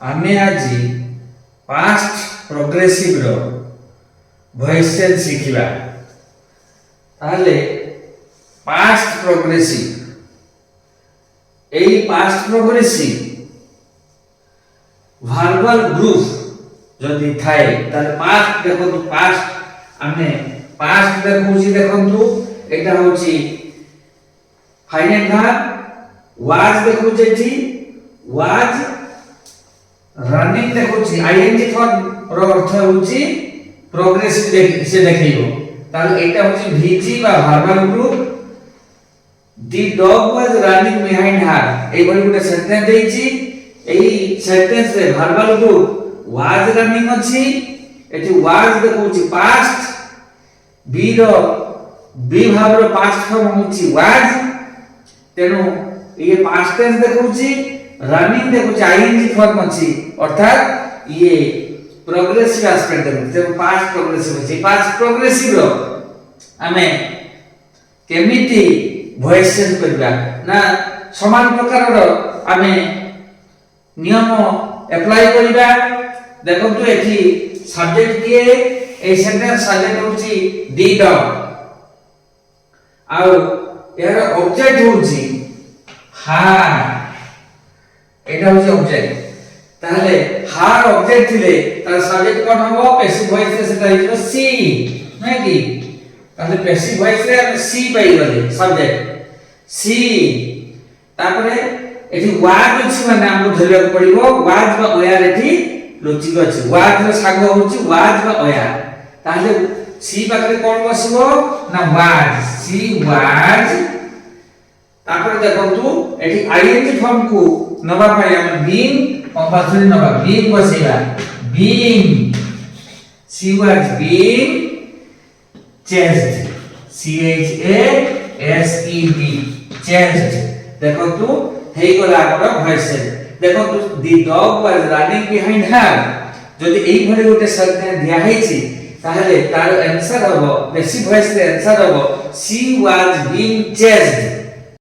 आमे आज past progressive रो voice change शिखिबा। ताहले पास्ट प्रोग्रेसिव एई पास्ट प्रोग्रेसिव वर्बल ग्रुप जदि थाए ताले पास्ट देखो पास्ट आमे पास्ट देखौची देखंतु एटा होची फाइनाइट वर्ब वाज देखौची एठी वाज रनिंग देखौची आईएनजी फॉर्म रो अर्थ होची प्रोग्रेसिव से देखैबो ताले एटा होची वीजी बा verbal group the dog was running behind her एई भली गुटे सेंटेंस देइची एई सेंटेंस रे वर्बल ग्रुप वाज रनिंग अछि एठी वाज देखौची पास्ट बी रो बी भाव रो पास्ट फॉर्म होची वाज तेनु ये पास्ट टेंस देखौची रनिंग देखौची आईएनजी फॉर्म अछि अर्थात ये प्रोग्रेसिव एस्पेक्ट देखौची पास्ट प्रोग्रेसिव अछि पास्ट प्रोग्रेसिव रो हमें केमिति वॉइस चेंज करबा ना समान प्रकार रो हमें नियम अप्लाई करबा। देखंतु एठी सब्जेक्ट किए ए सेंटेंस सब्जेक्ट होची दी डॉग आउ यार ऑब्जेक्ट होची हार एटा होची ऑब्जेक्ट ताहले हार ऑब्जेक्ट थिले तार सब्जेक्ट कोन हबो पैसिव वॉइस रे सेटा हिजो सी नै कि ताहले पैसिव वॉइस रे हम सी पाई गले सब्जेक्ट सी तापरे एठी वाज अछि माने हमको धरिया पड़िबो वाज बा ओयार एठी लॉजिक अछि वाज रो सागो होची वाज बा ओयार ताहले सी पाखरे कोन बसिबो ना वाज सी वाज तापर देखंतु एठी आईएनजी फॉर्म को नबा पाई हम बीन कंपलसरी नबा बीन बसिबा been she was been changed C H A S E B changed देखंतु हेई गला हमर वॉइस देखंतु the dog was running behind her जदि एई भले गोटे सेंटेंस दिया हेछि ताहले तार आंसर हबो पैसिव वॉइस रे आंसर हबो सी वाज बीइंग चेंज्ड